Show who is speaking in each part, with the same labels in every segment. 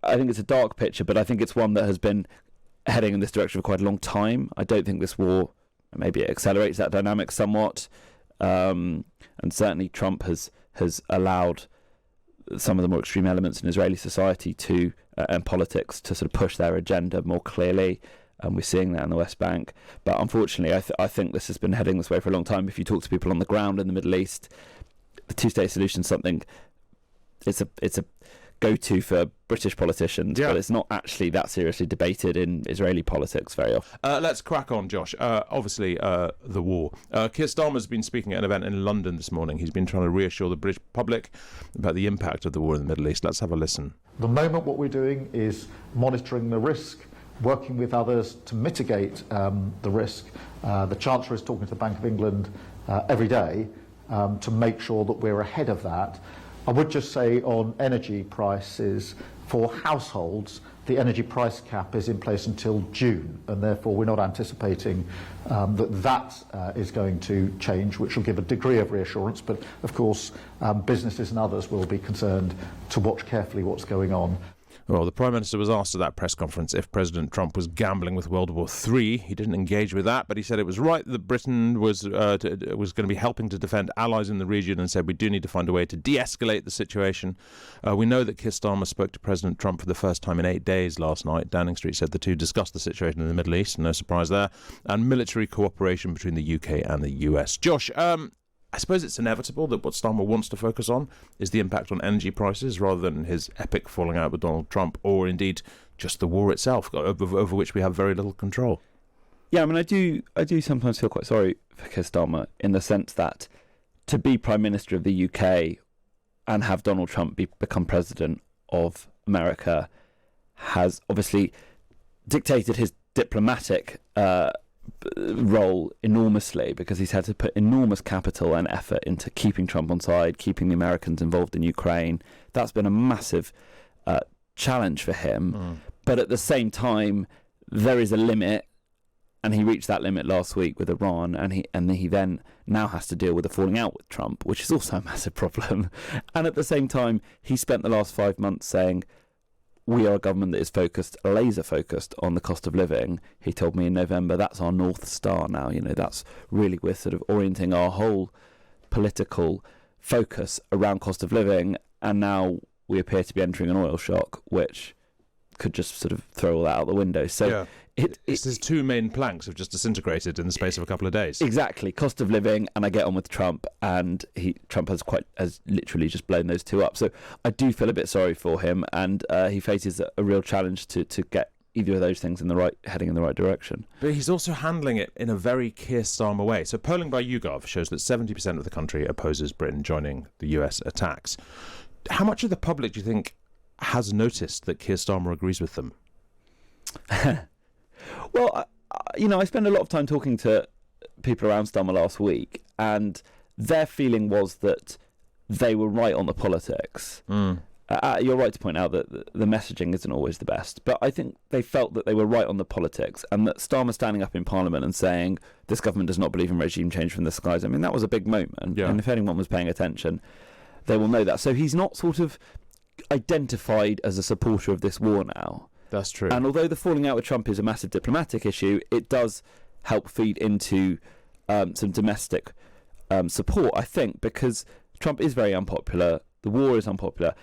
Speaker 1: I think it's a dark picture, but I think it's one that has been heading in this direction for quite a long time. I don't think this war, maybe it accelerates that dynamic somewhat, and certainly Trump has allowed some of the more extreme elements in Israeli society to and politics to sort of push their agenda more clearly. And we're seeing that in the West Bank. But unfortunately, I think this has been heading this way for a long time. If you talk to people on the ground in the Middle East, the two-state solution is something, it's a go-to for British politicians, but it's not actually that seriously debated in Israeli politics very often.
Speaker 2: Let's crack on, Josh. Obviously, the war. Keir Starmer's been speaking at an event in London this morning. He's been trying to reassure the British public about the impact of the war in the Middle East. Let's have a listen.
Speaker 3: At the moment, what we're doing is monitoring the risk, working with others to mitigate the risk. The Chancellor is talking to the Bank of England every day to make sure that we're ahead of that. I would just say on energy prices for households, the energy price cap is in place until June, and therefore we're not anticipating that is going to change, which will give a degree of reassurance. But of course, businesses and others will be concerned to watch carefully what's going on.
Speaker 2: Well, the Prime Minister was asked at that press conference if President Trump was gambling with World War III. He didn't engage with that, but he said it was right that Britain was going to be helping to defend allies in the region, and said we do need to find a way to de-escalate the situation. We know that Keir Starmer spoke to President Trump for the first time in 8 days last night. Downing Street said the two discussed the situation in the Middle East, no surprise there, and military cooperation between the UK and the US. Josh, I suppose it's inevitable that what Starmer wants to focus on is the impact on energy prices rather than his epic falling out with Donald Trump, or indeed just the war itself, over which we have very little control.
Speaker 1: Yeah, I mean, I do sometimes feel quite sorry for Keir Starmer in the sense that to be Prime Minister of the UK and have Donald Trump become President of America has obviously dictated his diplomatic role enormously, because he's had to put enormous capital and effort into keeping Trump on side, keeping the Americans involved in Ukraine. That's been a massive challenge for him. But at the same time, there is a limit, and he reached that limit last week with Iran, and he then now has to deal with a falling out with Trump, which is also a massive problem. And at the same time, he spent the last 5 months saying, we are a government that is laser focused on the cost of living. He told me in November, that's our North Star now. You know, that's really, we're sort of orienting our whole political focus around cost of living. And now we appear to be entering an oil shock, which could just sort of throw all that out the window. So
Speaker 2: his two main planks have just disintegrated in the space of a couple of days. Exactly,
Speaker 1: cost of living, and I get on with Trump, and Trump has literally just blown those two up. So I do feel a bit sorry for him, and he faces a real challenge to get either of those things heading in the right direction.
Speaker 2: But he's also handling it in a very Keir Starmer way. So polling by YouGov shows that 70% of the country opposes Britain joining the US attacks. How much of the public do you think has noticed that Keir Starmer agrees with them?
Speaker 1: Well, I spent a lot of time talking to people around Starmer last week, and their feeling was that they were right on the politics. You're right to point out that the messaging isn't always the best, but I think they felt that they were right on the politics, and that Starmer standing up in Parliament and saying this government does not believe in regime change from the skies, I mean, that was a big moment, and if anyone was paying attention, they will know that. So he's not sort of identified as a supporter of this war now.
Speaker 2: That's true.
Speaker 1: And although the falling out with Trump is a massive diplomatic issue, it does help feed into some domestic support, I think, because Trump is very unpopular. The war is unpopular.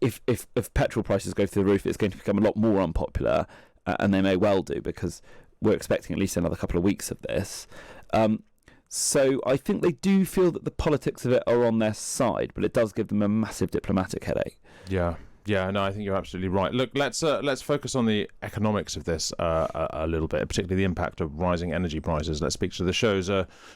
Speaker 1: If petrol prices go through the roof, it's going to become a lot more unpopular, and they may well do, because we're expecting at least another couple of weeks of this. So I think they do feel that the politics of it are on their side, but it does give them a massive diplomatic headache.
Speaker 2: Yeah, no, I think you're absolutely right. Look, let's focus on the economics of this a little bit, particularly the impact of rising energy prices. Let's speak to the show's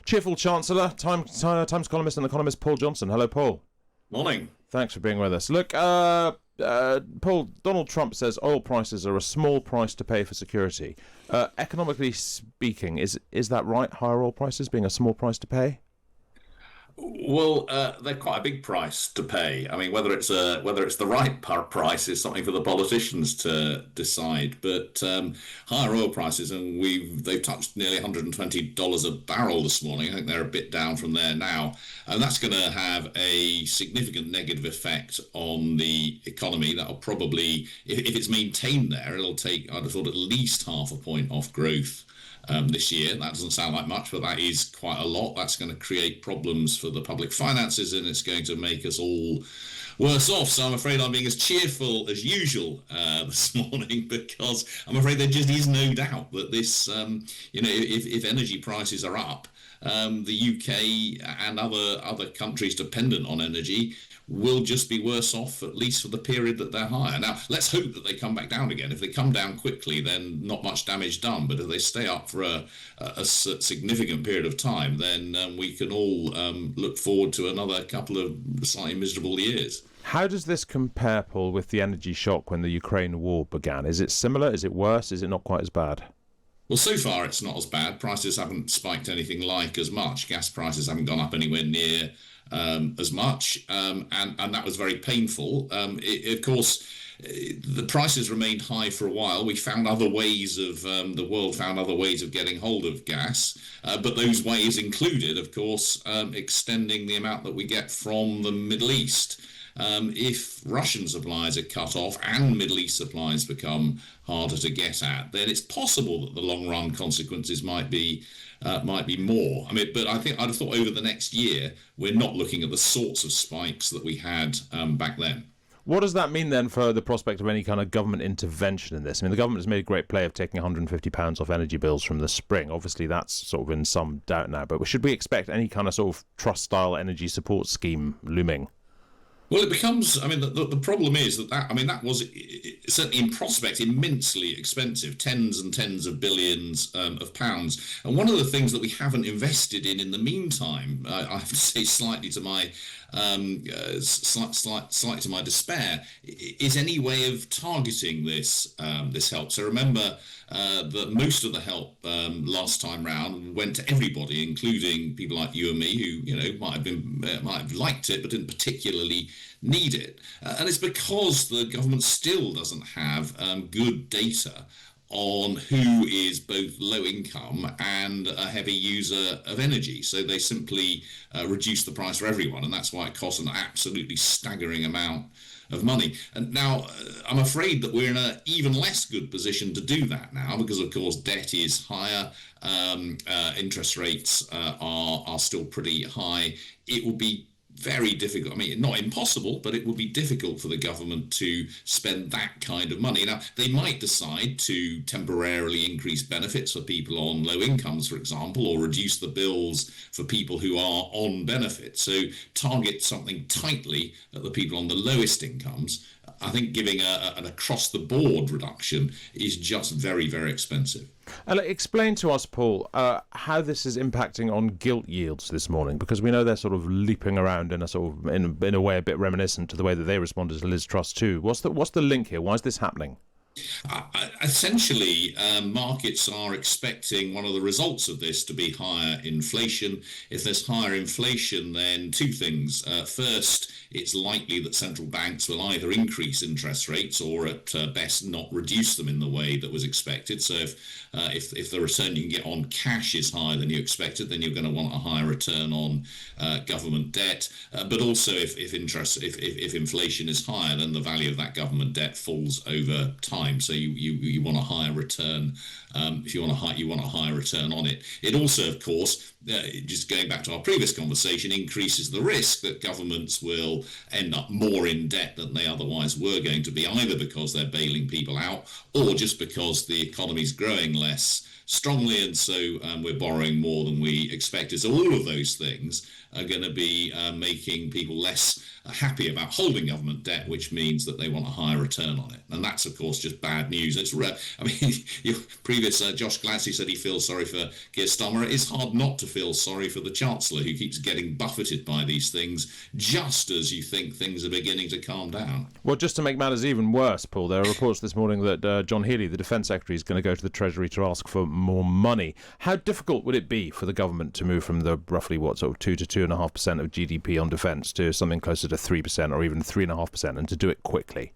Speaker 2: cheerful Chancellor, Times columnist and economist Paul Johnson. Hello, Paul.
Speaker 4: Morning.
Speaker 2: Thanks for being with us. Look, Paul, Donald Trump says oil prices are a small price to pay for security. Economically speaking, is that right? Higher oil prices being a small price to pay?
Speaker 4: Well, they're quite a big price to pay. I mean, whether it's the right price is something for the politicians to decide. But higher oil prices, and they've touched nearly $120 a barrel this morning. I think they're a bit down from there now, and that's going to have a significant negative effect on the economy. That'll probably, if it's maintained there, it'll take, I'd have thought, at least half a point off growth this year. That doesn't sound like much, but that is quite a lot. That's going to create problems for the public finances, and it's going to make us all worse off. So I'm afraid I'm being as cheerful as usual this morning, because I'm afraid there just is no doubt that this, if energy prices are up, the UK and other countries dependent on energy will just be worse off, at least for the period that they're higher. Now, let's hope that they come back down again. If they come down quickly, then not much damage done. But if they stay up for a significant period of time, then we can all look forward to another couple of slightly miserable years.
Speaker 2: How does this compare, Paul, with the energy shock when the Ukraine war began? Is it similar? Is it worse? Is it not quite as bad?
Speaker 4: Well, so far it's not as bad. Prices haven't spiked anything like as much. Gas prices haven't gone up anywhere near as much, and that was very painful. Of course, the prices remained high for a while. We found other ways of, the world found other ways of getting hold of gas, but those ways included, of course, extending the amount that we get from the Middle East. If Russian supplies are cut off and Middle East supplies become harder to get at, then it's possible that the long-run consequences might be more. I mean, but I think I'd have thought over the next year we're not looking at the sorts of spikes that we had back then.
Speaker 2: What does that mean then for the prospect of any kind of government intervention in this? I mean, the government has made a great play of taking £150 off energy bills from the spring. Obviously, that's sort of in some doubt now. But should we expect any kind of sort of trust-style energy support scheme looming?
Speaker 4: Well, it becomes, I mean, the problem is that was certainly in prospect immensely expensive, tens and tens of billions of pounds. And one of the things that we haven't invested in the meantime, I have to say slightly to my slightly to my despair, is any way of targeting this help. So remember that most of the help last time round went to everybody, including people like you and me, who might have liked it but didn't particularly need it. And it's because the government still doesn't have good data on who is both low income and a heavy user of energy. So they simply reduce the price for everyone, and that's why it costs an absolutely staggering amount of money. And now I'm afraid that we're in an even less good position to do that now, because of course debt is higher, interest rates are still pretty high. It will be very difficult. I mean, not impossible, but it would be difficult for the government to spend that kind of money. Now, they might decide to temporarily increase benefits for people on low incomes, for example, or reduce the bills for people who are on benefits. So target something tightly at the people on the lowest incomes. I think giving an across-the-board reduction is just very, very expensive.
Speaker 2: Explain to us, Paul, how this is impacting on gilt yields this morning, because we know they're sort of leaping around in a sort of in a way a bit reminiscent to the way that they responded to Liz Truss too. What's the link here? Why is this happening?
Speaker 4: Essentially, markets are expecting one of the results of this to be higher inflation. If there's higher inflation, then two things. First, it's likely that central banks will either increase interest rates or at best not reduce them in the way that was expected. So if the return you can get on cash is higher than you expected, then you're going to want a higher return on government debt. But also if inflation is higher, then the value of that government debt falls over time. So you want a higher return. If you want a higher return on it. It also, of course, just going back to our previous conversation, increases the risk that governments will end up more in debt than they otherwise were going to be, either because they're bailing people out or just because the economy's growing less strongly, and so we're borrowing more than we expected. So all of those things are going to be making people less happy about holding government debt, which means that they want a higher return on it. And that's, of course, just bad news. It's I mean, your previous Josh Glancy said he feels sorry for Keir Starmer. It is hard not to feel sorry for the Chancellor, who keeps getting buffeted by these things just as you think things are beginning to calm down.
Speaker 2: Well, just to make matters even worse, Paul, there are reports this morning that John Healey, the Defence Secretary, is going to go to the Treasury to ask for more money. How difficult would it be for the government to move from the roughly, 2 to 2.5% of GDP on defence to something closer to 3% or even 3.5%, and to do it quickly?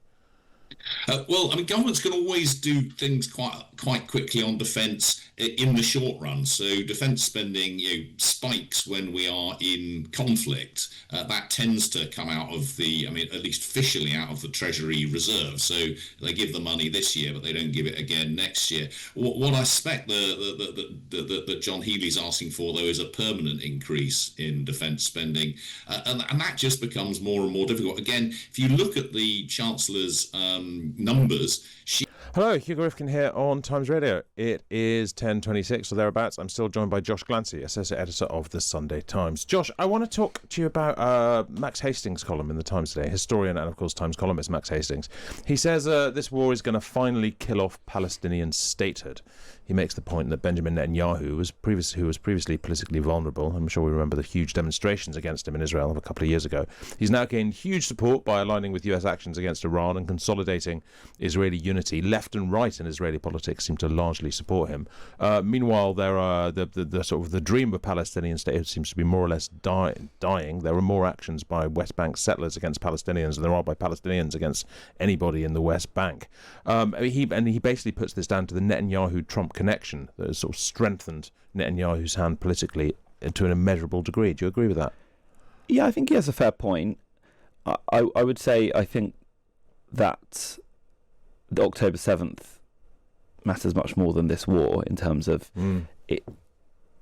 Speaker 4: Well, I mean, governments can always do things quite quickly on defence in the short run. So defence spending, spikes when we are in conflict. That tends to come out of at least officially out of the Treasury Reserve. So they give the money this year, but they don't give it again next year. What I suspect that John Healey's asking for, though, is a permanent increase in defence spending, and that just becomes more and more difficult. Again, if you look at the Chancellor's numbers.
Speaker 2: Hello, Hugo Rifkind here on Times Radio. It is 10:26 or thereabouts. I'm still joined by Josh Glancy, Associate Editor of the Sunday Times. Josh, I want to talk to you about Max Hastings' column in the Times today. Historian and, of course, Times columnist Max Hastings. He says this war is going to finally kill off Palestinian statehood. He makes the point that Benjamin Netanyahu, who was previously politically vulnerable, I'm sure we remember the huge demonstrations against him in Israel a couple of years ago, he's now gained huge support by aligning with US actions against Iran and consolidating Israeli unity. Left and right in Israeli politics seem to largely support him. Meanwhile, there are the sort of the dream of Palestinian statehood seems to be more or less dying. There are more actions by West Bank settlers against Palestinians than there are by Palestinians against anybody in the West Bank. He basically puts this down to the Netanyahu-Trump connection that has sort of strengthened Netanyahu's hand politically to an immeasurable degree. Do you agree with that?
Speaker 1: Yeah, I think he has a fair point. I would say I think that the October 7th matters much more than this war in terms of it.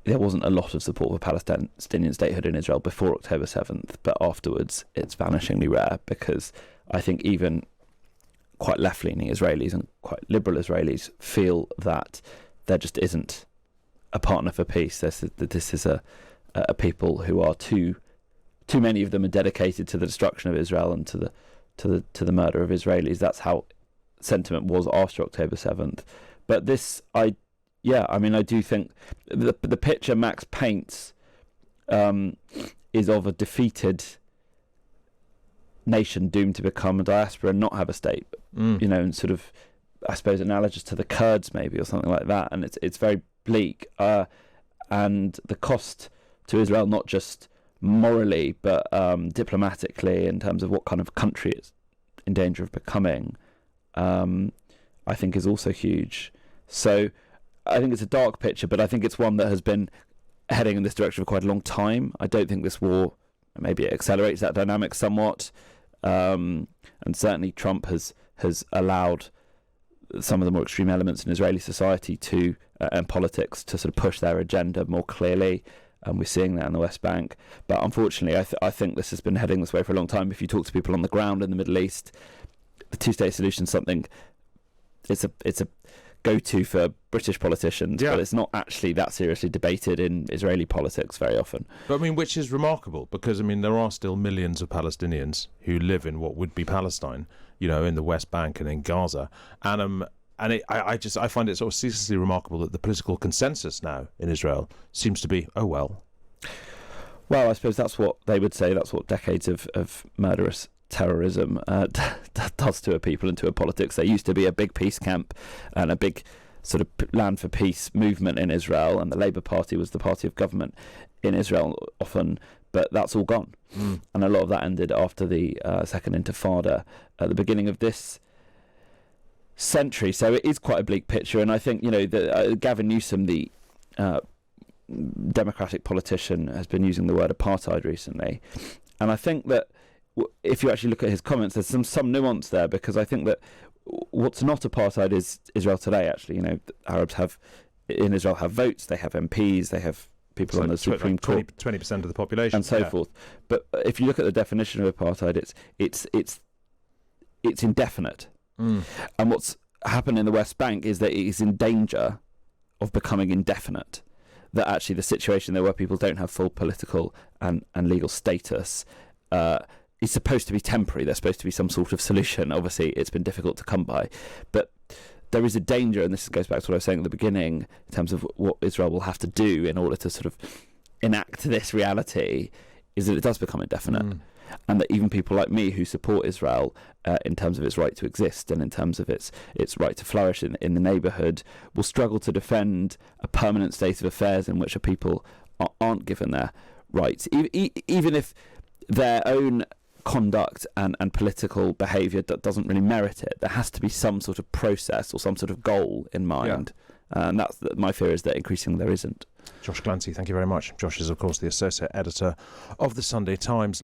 Speaker 1: There wasn't a lot of support for Palestinian statehood in Israel before October 7th, but afterwards it's vanishingly rare, because I think even quite left-leaning Israelis and quite liberal Israelis feel that there just isn't a partner for peace. This is a people who are too many of them are dedicated to the destruction of Israel and to the murder of Israelis. That's how sentiment was after October 7th. But this, I do think the picture Max paints is of a defeated nation doomed to become a diaspora and not have a state, and sort of, I suppose, analogous to the Kurds maybe, or something like that. And it's very bleak, and the cost to Israel, not just morally but diplomatically, in terms of what kind of country it's in danger of becoming, I think is also huge. So I think it's a dark picture, but I think it's one that has been heading in this direction for quite a long time. I don't think this war, maybe it accelerates that dynamic somewhat, and certainly Trump has allowed some of the more extreme elements in Israeli society to and politics to sort of push their agenda more clearly, and we're seeing that in the West Bank. But unfortunately, I think this has been heading this way for a long time. If you talk to people on the ground in the Middle East, the two-state solution is something. It's a go-to for British politicians, but it's not actually that seriously debated in Israeli politics very often.
Speaker 2: But I mean, which is remarkable, because I mean, there are still millions of Palestinians who live in what would be Palestine, in the West Bank and in Gaza, and I find it sort of ceaselessly remarkable that the political consensus now in Israel seems to be, well,
Speaker 1: I suppose that's what they would say. That's what decades of murderous terrorism does to a people and to a politics. There used to be a big peace camp and a big sort of land for peace movement in Israel, and the Labour Party was the party of government in Israel often, but that's all gone. And a lot of that ended after the Second Intifada at the beginning of this century. So it is quite a bleak picture, and I think Gavin Newsom, the Democratic politician, has been using the word apartheid recently, and I think that if you actually look at his comments, there's some nuance there, because I think that what's not apartheid is Israel today. Actually, Arabs in Israel have votes, they have MPs, they have people on the Supreme Court,
Speaker 2: 20% of the population,
Speaker 1: and so forth. But if you look at the definition of apartheid, it's indefinite. And what's happened in the West Bank is that it is in danger of becoming indefinite. That actually the situation there, where people don't have full political and legal status, is supposed to be temporary. There's supposed to be some sort of solution. Obviously, it's been difficult to come by, but there is a danger, and this goes back to what I was saying at the beginning, in terms of what Israel will have to do in order to sort of enact this reality, is that it does become indefinite. And that even people like me who support Israel in terms of its right to exist and in terms of its right to flourish in the neighbourhood will struggle to defend a permanent state of affairs in which a people aren't given their rights, even if their own conduct and political behaviour doesn't really merit it. There has to be some sort of process or some sort of goal in mind. And that's my fear, is that increasingly there isn't.
Speaker 2: Josh Glancy, thank you very much. Josh is, of course, the associate editor of the Sunday Times.